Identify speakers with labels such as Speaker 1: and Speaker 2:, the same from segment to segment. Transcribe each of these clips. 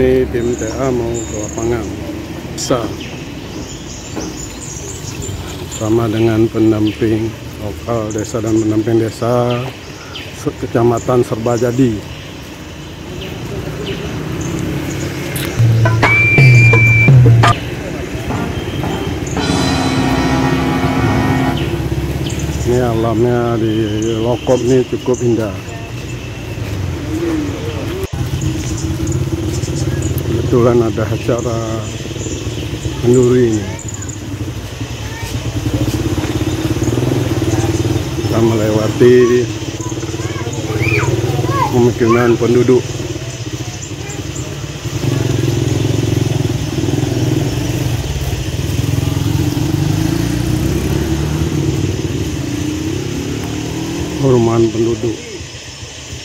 Speaker 1: Ini tim TA mau ke lapangan sama dengan pendamping lokal desa dan pendamping desa Kecamatan Serbajadi. Ini alamnya di Lokop ini cukup indah. Kebetulan ada acara kenduri ini. Kita melewati pemukiman penduduk. Perumahan penduduk.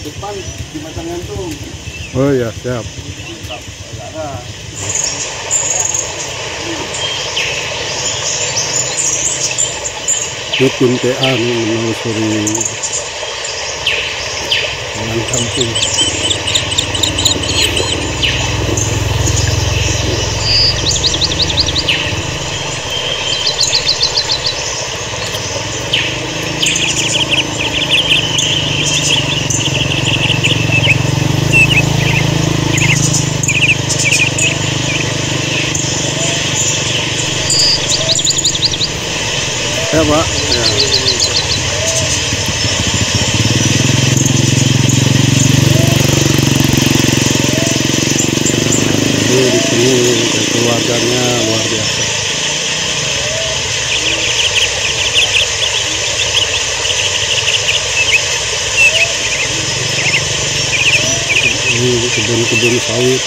Speaker 2: Depan Jembatan Gantung.
Speaker 1: Oh ya, siap. Ini tim TA nih menelusuri dengan kampung. Ya Pak, ya. Di sini keluarganya luar biasa. Ini kebun-kebun sawit.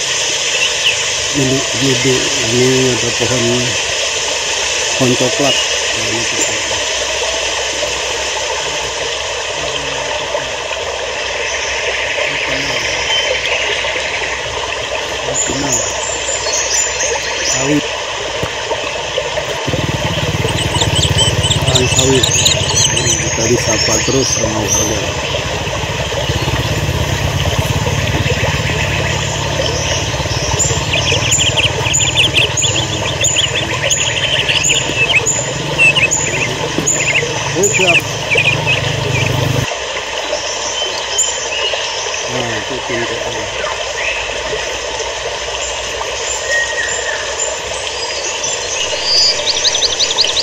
Speaker 1: Ini ada pohon coklat. Sawit, sawit. Kita disapa terus sama warga. Siap. Nah, itu tim TA.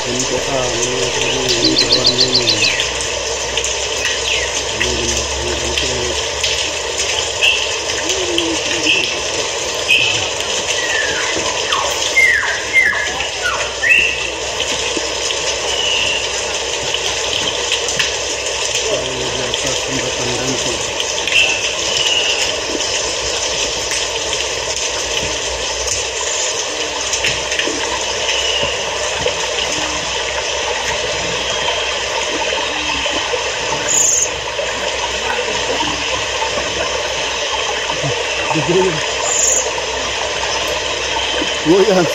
Speaker 1: Tim TA ini jalannya ini. Jembatan gantung. Goyang.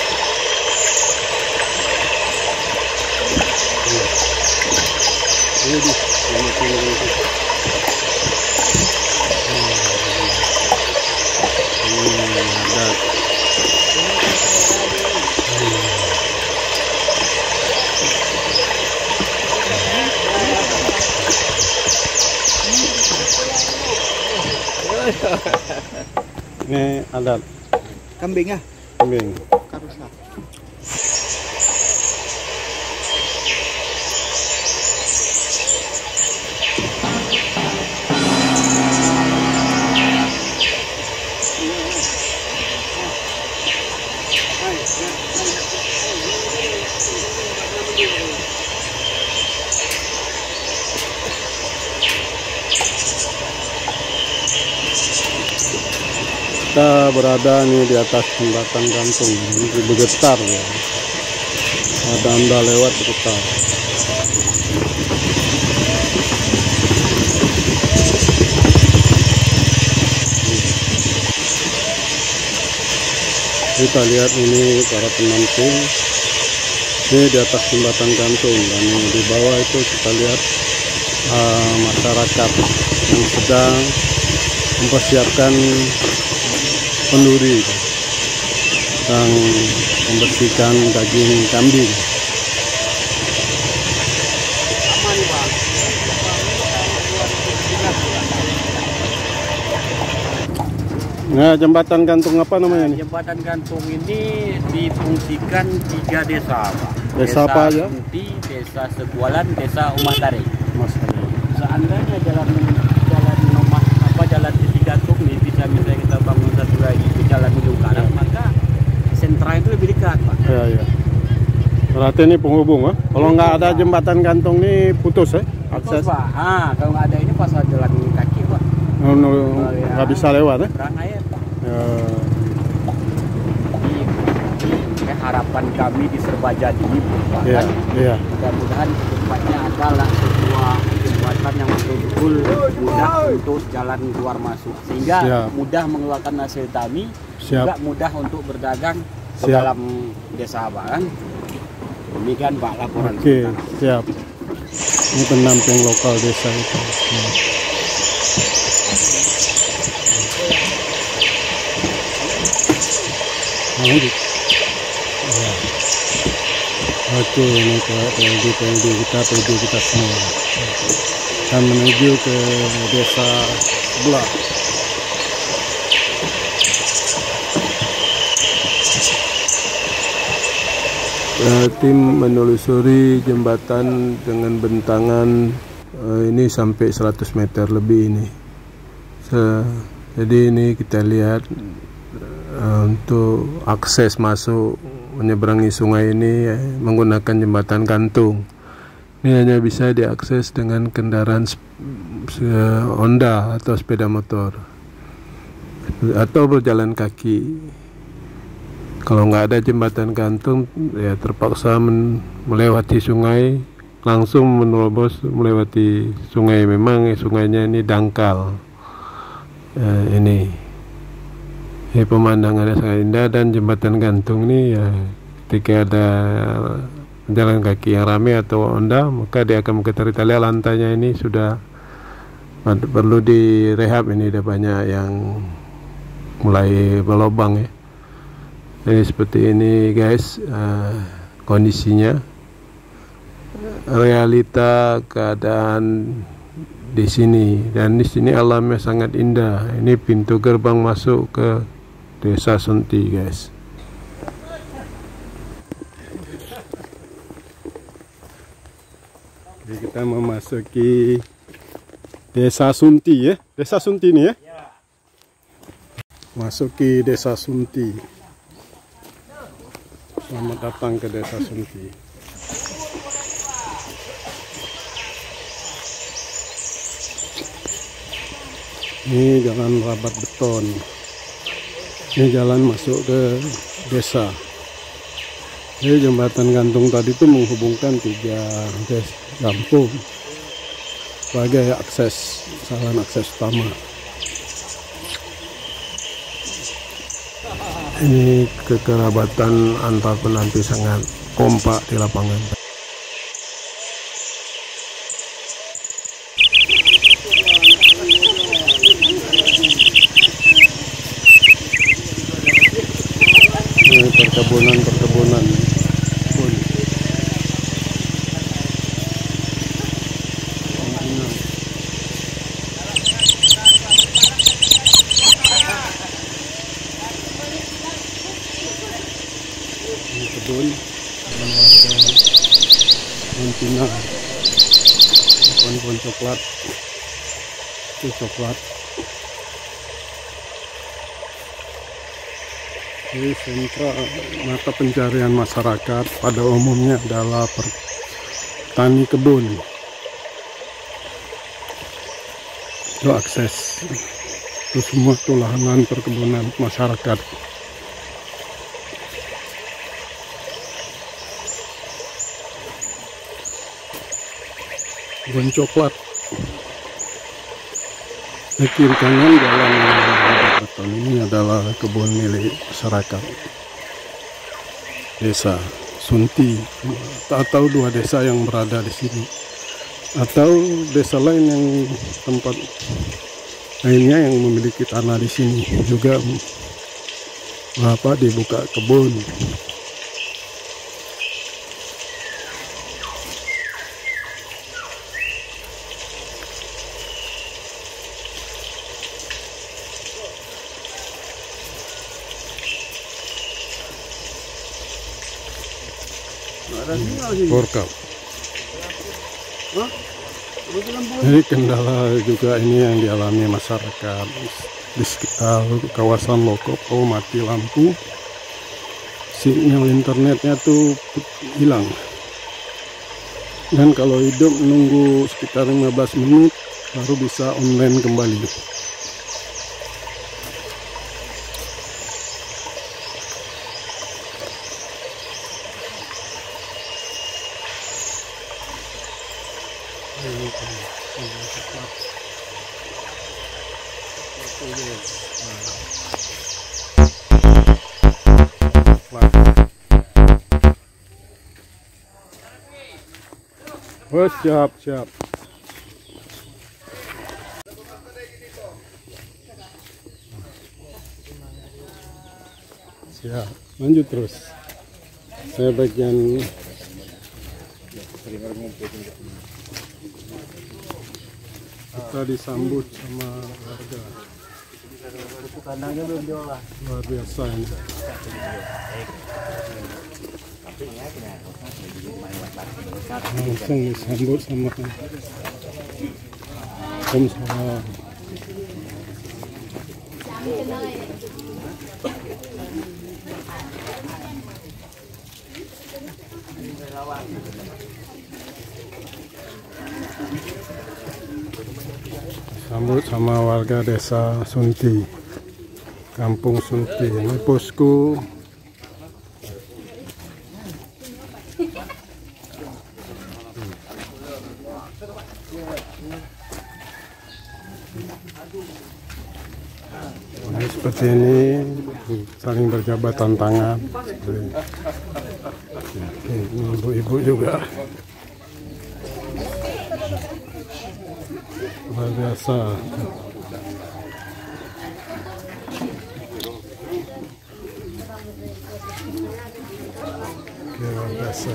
Speaker 1: Ini adat
Speaker 2: Kambing ya?
Speaker 1: kambing.
Speaker 2: Karusa.
Speaker 1: Kita berada nih di atas jembatan gantung, ini bergetar ya. Ada anda lewat bergetar. Kita lihat ini para pendamping ini di atas jembatan gantung, dan di bawah itu kita lihat masyarakat yang sedang mempersiapkan penduri. sedang membersihkan daging kambing. Nah, jembatan gantung apa namanya nih?
Speaker 2: Jembatan gantung ini difungsikan 3 desa, Pak.
Speaker 1: Desa apa aja?
Speaker 2: Sunti, Desa Segualan, Desa Umah Tarik.
Speaker 1: Mas.
Speaker 2: Seandainya jalan titik gantung ini bisa misalnya kita bangun satu lagi ke jalan menuju ke arah, maka sentra itu lebih dekat, Pak.
Speaker 1: Ya, ya. Berarti ini penghubung, ya? Kalau nggak ada jembatan gantung ini putus, ya? Akses.
Speaker 2: Betul, Pak. Kalau nggak ada ini pasal jalan kaki, Pak.
Speaker 1: Nggak bisa lewat, ya?
Speaker 2: Terang aja, Pak.
Speaker 1: Ya.
Speaker 2: Harapan kami di Serbajadi ini, Pak.
Speaker 1: Iya, iya.
Speaker 2: Mudah-mudahan kedepannya adalah sebuah jembatan yang betul-betul mudah untuk jalan keluar masuk, sehingga
Speaker 1: Siap.
Speaker 2: mudah mengeluarkan hasil tani,
Speaker 1: Siap.
Speaker 2: juga mudah untuk berdagang ke
Speaker 1: Siap.
Speaker 2: dalam desa, Pak, kan? Demikian, Pak, laporan.
Speaker 1: Oke, siap. Ini pendamping lokal desa itu. Lanjut. Ya. Oke, ini ke PLD kita semua. Kita menuju ke desa sebelah. Tim menelusuri jembatan dengan bentangan ini sampai 100 meter lebih ini. Jadi ini kita lihat untuk akses masuk menyeberangi sungai ini menggunakan jembatan gantung. Ini hanya bisa diakses dengan kendaraan Honda atau sepeda motor atau berjalan kaki. Kalau nggak ada jembatan gantung, ya terpaksa melewati sungai, langsung menerobos melewati sungai. Memang sungainya ini dangkal. Ini pemandangannya sangat indah, dan jembatan gantung ini ya ketika ada jalan kaki yang ramai atau Honda, maka dia akan mengetahui tali lantainya ini sudah perlu direhab. Ini ada banyak yang mulai berlubang, ya. Jadi seperti ini, guys, kondisinya, realita keadaan di sini. Dan di sini alamnya sangat indah. Ini pintu gerbang masuk ke Desa Sunti, guys. Jadi kita memasuki Desa Sunti, ya. Desa Sunti ini, ya. Masuki Desa Sunti. Selamat datang ke Desa Sunti. Ini jalan rabat beton. Ini jalan masuk ke desa. Ini jembatan gantung tadi itu menghubungkan 3 kampung sebagai akses, jalan akses utama. Ini kekerabatan antar penanti sangat kompak di lapangan. Ini perkebunan pun. Kebun Montina, pohon coklat, itu coklat. Ini sentra mata pencarian masyarakat pada umumnya adalah petani kebun. Itu akses itu semua itu lahan perkebunan masyarakat. Kebun coklat. Di kiri kanan jalan beton ini adalah kebun milik masyarakat Desa Sunti, atau 2 desa yang berada di sini, atau desa lain yang tempat lainnya yang memiliki tanah di sini juga Bapak dibuka kebun. Workout. Jadi kendala juga ini yang dialami masyarakat di sekitar kawasan Lokopo, mati lampu, sinyal internetnya tuh hilang, dan kalau hidup menunggu sekitar 15 menit baru bisa online kembali. Oh, siap. Siap, lanjut terus. Saya bagian kita disambut sama warga.
Speaker 2: Kandangnya belum diolah.
Speaker 1: Luar biasa ini. Langsung disambut sama Waalaikumsalam. Sambut sama warga desa Sunti, Kampung Sunti. Ini posko ini seperti ini, saling berjabat tangan. Ini ibu-ibu juga luar biasa. Luar biasa.